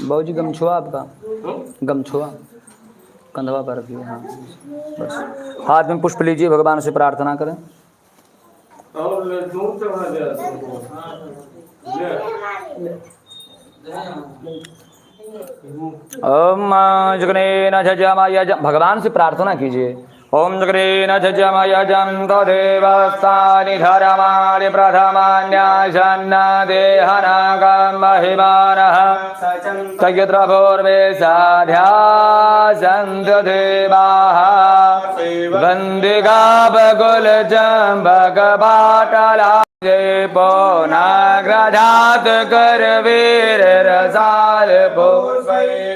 बाबूजी गमछुआ आपका, गमछुआ कंधवा पर रखिए। हाँ बस, हाथ में पुष्प लीजिए, भगवान से प्रार्थना करें। ओम जगनेन झजमय, भगवान से प्रार्थना कीजिए। ओम जगनेन झजमयजं तदेवस्तानि धर्माणि प्रथमान्यासन्न देहनागं महिमानः तयत्र पूर्वे साध्यासन्त देवाः वन्दिकाबकुलचम्बकपाटला नाग्रजात कर वीर रसाल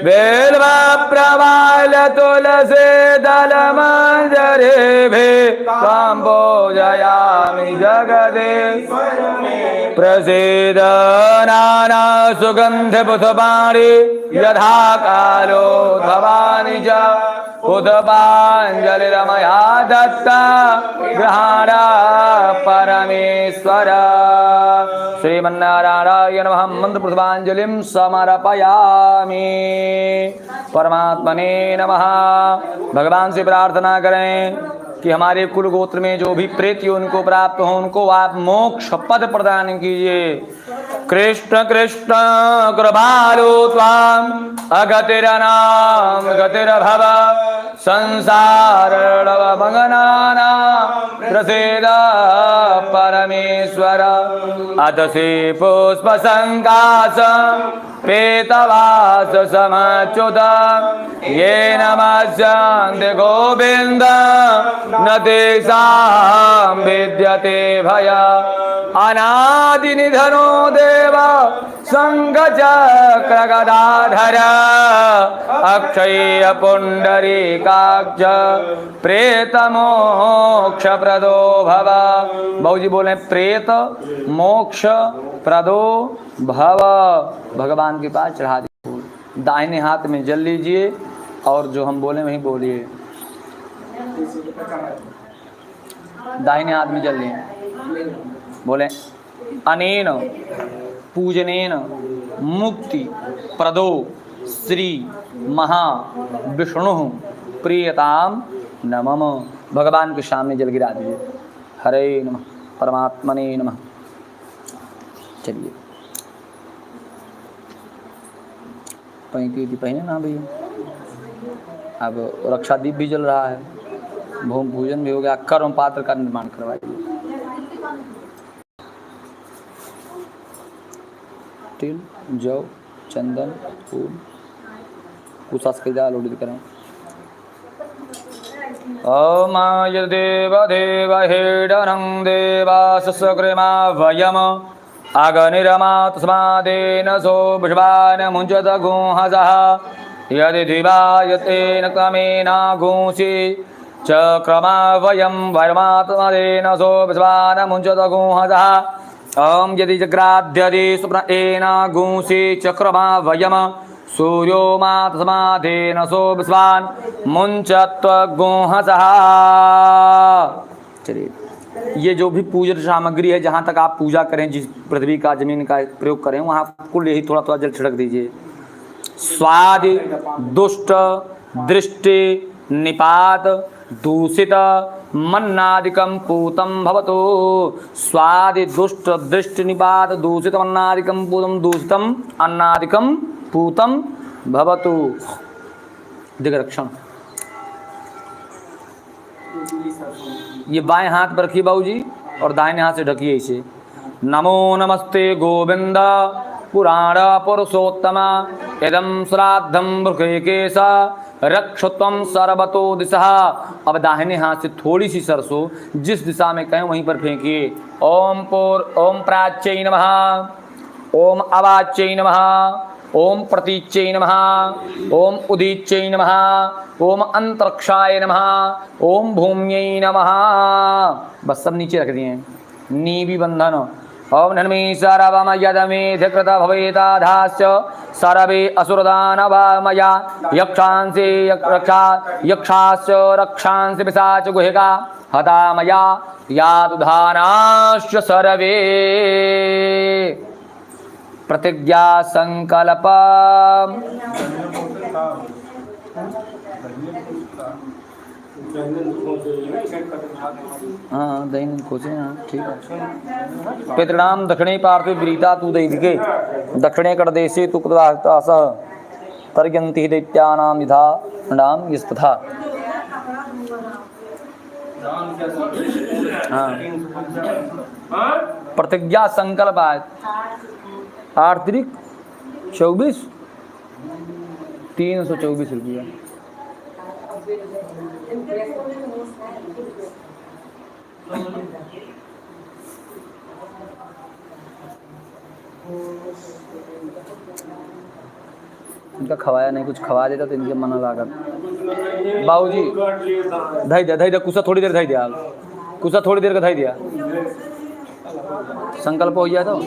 बेल्व प्रवाल तुलसी दल मंजरे भे काम्बोजयामि जगदे प्रसीद नाना सुगंध पुष्पाणि यथा कालो भवानि च पुष्पाञ्जलिरमया दत्ता ग्रहाणा परमेश्वर। श्रीमन्नारायण नमः। मंत्र पुष्पांजलिं समर्पयामि। परमात्मने नमः। भगवान से प्रार्थना करें कि हमारे कुल गोत्र में जो भी प्रेत उनको प्राप्त हो, उनको आप मोक्ष पद प्रदान कीजिए। कृष्ण कृष्ण कृपालु त्वां अगतिरनाम गतिर्भव संसार मगनानां प्रसीद परमेश्वर। अतसी पुष्प संकाशं पेतवास समच्युत ये नमस्यन्ते गोविन्द न तेषां विद्यते भय अनादिनिधनो देव शङ्खचक्रगदाधर अक्षय पुण्डरीकाक्ष प्रेतमोक्षप्रदो भव। बाबूजी बोले प्रेत मोक्ष प्रदो भव। भगवान के पास चढ़ा दीजिए, दाहिने हाथ में जल लीजिए और जो हम बोले वही बोलिए। दाहिने हाथ में जल लिए, बोले अनेन पूजनेन मुक्ति प्रदो श्री महा विष्णु प्रियताम नमः। भगवान के सामने जल गिरा दीजिए। हरे नमः परमात्मने नमः। चलिए पैंती पहने ना भैया। अब रक्षा दीप भी जल रहा है, भूमि पूजन भी हो गया, कर्म पात्र का निर्माण करवाइए। तिल जौ चंदन फूल कुछ जाल उड़ित करें। ओम देव देव हेडनं देवासकृमा वयम अगनिरमा तस्मादेन सो विश्वान मुञ्चत गुंहसः यदि दिवायतेन क्रमेण गुंसि चक्रमा वयं वर्मात्मदेन सो विश्वान मुञ्चत गुंहसः ओम यदि जग्राद्यदि सुप्रेण गुंसि चक्रमा वयम सूर्यो मा तस्मादेन सो विश्वान मुञ्चत गुंहसः। चलिए ये जो भी पूजन सामग्री है, जहाँ तक आप पूजा करें, जिस पृथ्वी का जमीन का प्रयोग करें, वहाँ कुल यही थोड़ा थोड़ा जल छिड़क दीजिए। स्वादि दुष्ट दृष्टि निपात दूषित मन्नादिकं पूतं भवतु। स्वादि दुष्ट दृष्टि निपात दूषित मन्नादिकं पूतं दूषितम अन्नादिकं पूतं भवतु। दिग्रक्षण ये बाएं हाथ पर रखिए बाबूजी और दाहिने हाथ से ढकिए इसे। नमो नमस्ते गोविंद पुराण पुरुषोत्तम इदं श्राद्धं वृषकेश रक्षत्वं सर्वतो दिशः। अब दाहिने हाथ से थोड़ी सी सरसों जिस दिशा में कहें वहीं पर फेंकिए। ओम प्राच्यै नमः, ओम अवाच्यै नमः, ओम प्रतीच्यै नमः, ओम उदीच्यै नमः, ओम अंतरिक्षाय नमः, ओम भूम्यै नमः। बस सब नीचे रख दिए। नीवि बंधन ओम धन्मे सर्वम यदमेधिकृत भवेताधास्य सर्वे असुरदानवा मया यक्षांसि यक्षास्य रक्षांसि पिशाच गुहिका हता मया यादुधानाश्च सर्वे। प्रतिज्ञा संकल्प हाँ दैनिक खोजे हाँ ठीक है। पितृणाम दक्षिणे पार्थिव विरीता तू दैविके दक्षिणे कटदेशे तु कृतासः तर्यन्ति दैत्यानां यथा नाम यस्तथा। हाँ प्रतिज्ञा संकल्प आर्थिक 324 रुपया। इनका खवाया नहीं, कुछ खवा देता तो इनके मन लागत। बाबूजी धई दे कुछ थोड़ी देर धई दिया, कुछ थोड़ी देर का धई दिया। संकल्प हो गया तो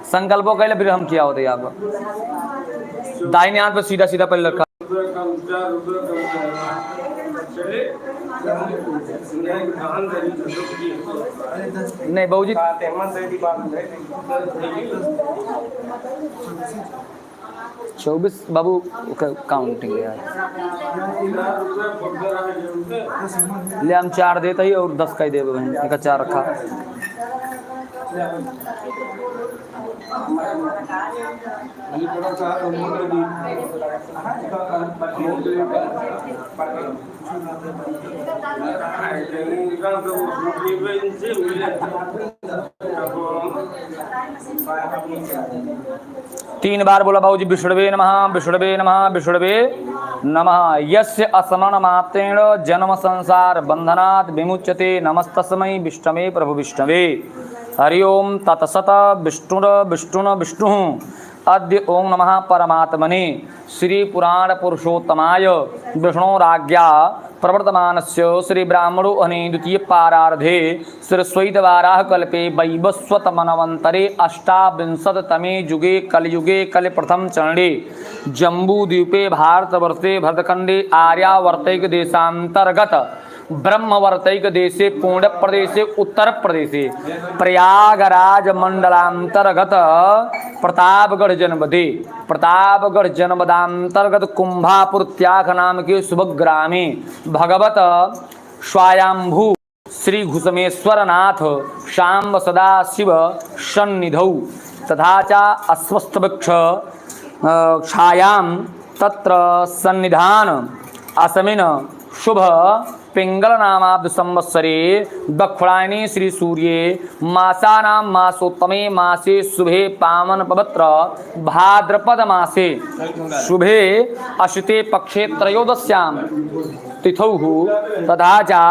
संकल्प कैले फिर हम किया होते आपका। दाहिने हाथ पर सीधा सीधा पहले रखा। नहीं बाबूजी 24 बाबू काउंटिंग यार ले हम 4 देते ही और 10 का ही दे बहन एक 4 रखा। 3 बार बोला बाबूजी विष्णुवे नमः विष्णुवे नमः विष्णुवे नमः। यस्य असमन मात्रेण जन्म संसार बंधनात् विमुच्यते नमस्तस्मै विष्णवे प्रभु विष्णवे। हरि ओम तत्सत विष्णुर विष्णुन विष्णु अद्य ओम नमः परमात्मने श्री पुराण पुरुषोत्तमाय विष्णुराज्ञा प्रवर्तमानस्य श्री ब्राह्मणो अने द्वितीय पारार्धे श्रीश्वैतवाराह कल्पे वैवस्वतमनवन्तरे अष्टाविंशततमे युगे कलयुगे कलिप्रथम चरणे जम्बूद्वीपे भारतवर्षे भरतखण्डे आर्यावर्तैक देशान्तर्गत ब्रह्मवर्तैक देशे पूर्ण प्रदेशे उत्तर प्रदेशे प्रयागराज मंडलांतर्गत प्रतापगढ़ जनपदे प्रतापगढ़ जनपदांतर्गत कुंभापुर त्याग नाम के शुभग्रामे भगवत स्वायंभू श्री घुसमेश्वरनाथ शाम्ब सदाशिव सन्निधौ तथा च अस्वस्थ वृक्ष छायां तत्र सन्निधान असमिन शुभ पिंगल नामाब्द संवत्सरे दक्षिणायने श्री सूर्ये मासानां मासोत्तमे मासे शुभे पावन पवित्र भाद्रपद मासे शुभे अशिते पक्षे त्रयोदश्यां तिथौ तथा च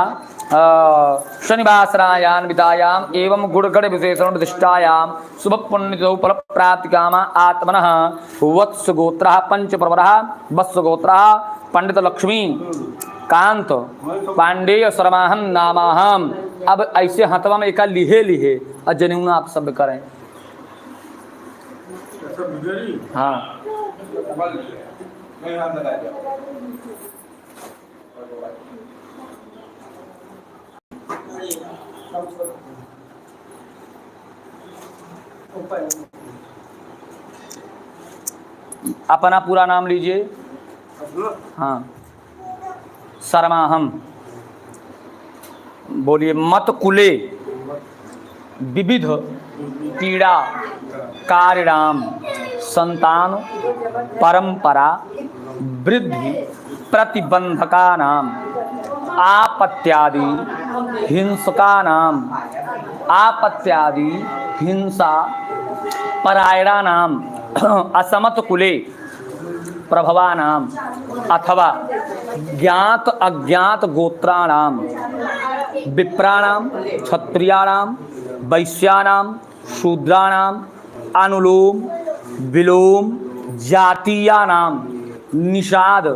शनिवासरायान्वितायां एवं गुड़गढ़ विशेषण प्रतिष्ठायां शुभ पुण्यतिथौ फल प्राप्ति कामा आत्मनः वत्सगोत्रः पंचप्रवरः वत्सगोत्रः पंडित लक्ष्मी कांत पांडेय शर्माहम नामाहम। अब ऐसे हथवा में एका लिहे लिहे और जनेऊ आप सब करें। हाँ अपना पूरा नाम लीजिए। हाँ शर्माहम बोलिए। मत कुले विविध पीड़ा कार्यणाम संतान परंपरा वृद्धि प्रतिबंधका नाम आपत्यादि हिंसका नाम आपत्यादि हिंसा परायणा नाम असमत कुले प्रभवानाम अथवा ज्ञात अज्ञात गोत्राणाम विप्राणाम क्षत्रियाणाम वैश्यानाम शूद्राणाम अनुलोम विलोम जातीयानाम निषाद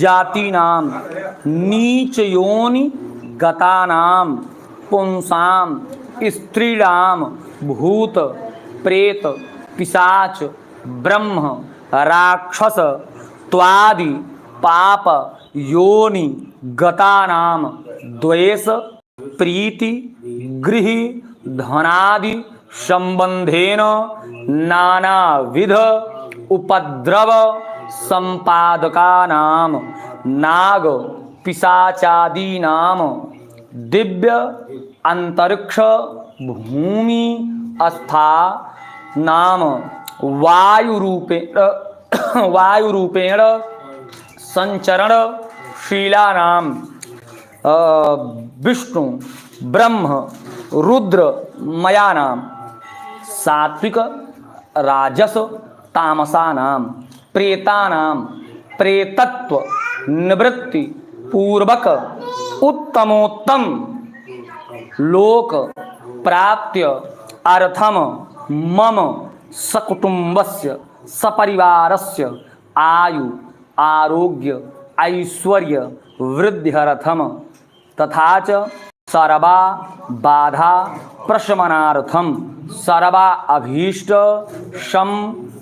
जातीनाम नीच योनि गतानाम पुंसाम स्त्रीणाम भूत प्रेत पिशाच ब्रह्म राक्षस त्वादि पाप योनि गतानाम द्वेष प्रीति गृह धनादि संबंधेन नानाविध उपद्रव संपादकानाम नाग पिशाचादीनाम दिव्य अंतरिक्ष भूमि अस्था नाम वायुरूपेण संचरण शीलानाम विष्णु ब्रह्म रुद्र मयानाम सात्विक राजस तामसानाम प्रेतानाम प्रेतत्व निवृत्ति पूर्वक उत्तमोत्तम लोक प्राप्त्य अर्थम मम सकुटुंबस्य सपरिवारस्य आयु आरोग्य ऐश्वर्य वृद्ध्यर्थम तथा च सर्वा बाधा प्रशमनार्थम सर्वा अभीष्ट शम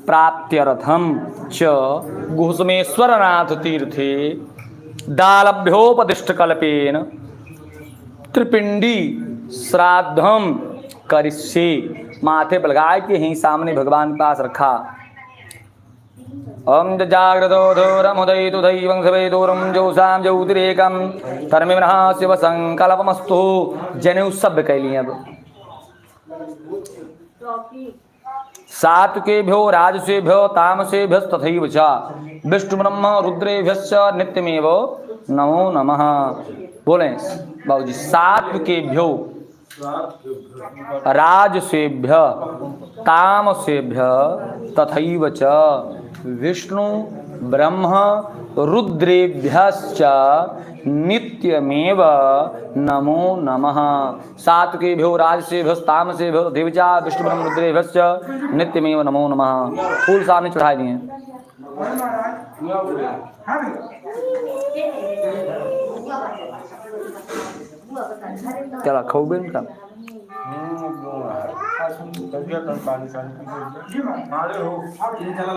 प्राप्त्यर्थम च घुसमेश्वरनाथ तीर्थे दालभ्योपदिष्टकल्पेन त्रिपिंडी श्राद्धम करिष्ये। माथे पर लगाए के ही सामने भगवान पास रखा। ओम जाग्रतो धोरमुदयितु दैवं सवेदोरं जोसां ज्योतिरेकं धर्मिणः शिव संकल्पमस्तु। जनेऊ सब कह लिए। अब सात्विकेभ्यो राजसेभ्यो तामसेभ्यस्तथैव च विष्णु ब्रह्म रुद्रेभ्यश्च नित्यमेव नमो नमः। बोलें बाबूजी। सात्विकेभ्यो राजसेभ्य तामसेभ्य तथैव च विष्णु ब्रह्म रुद्रेभ्यश्च नित्यमेव नमो नमः। सात्केभ्यो राजसेभ्यो तामसेभ्यो देवचा विष्णु ब्रह्म रुद्रेभ्यश्च नित्यमेव नमो नमः। फूल सामने चढ़ा दिए। चला खाओ बेन का पानी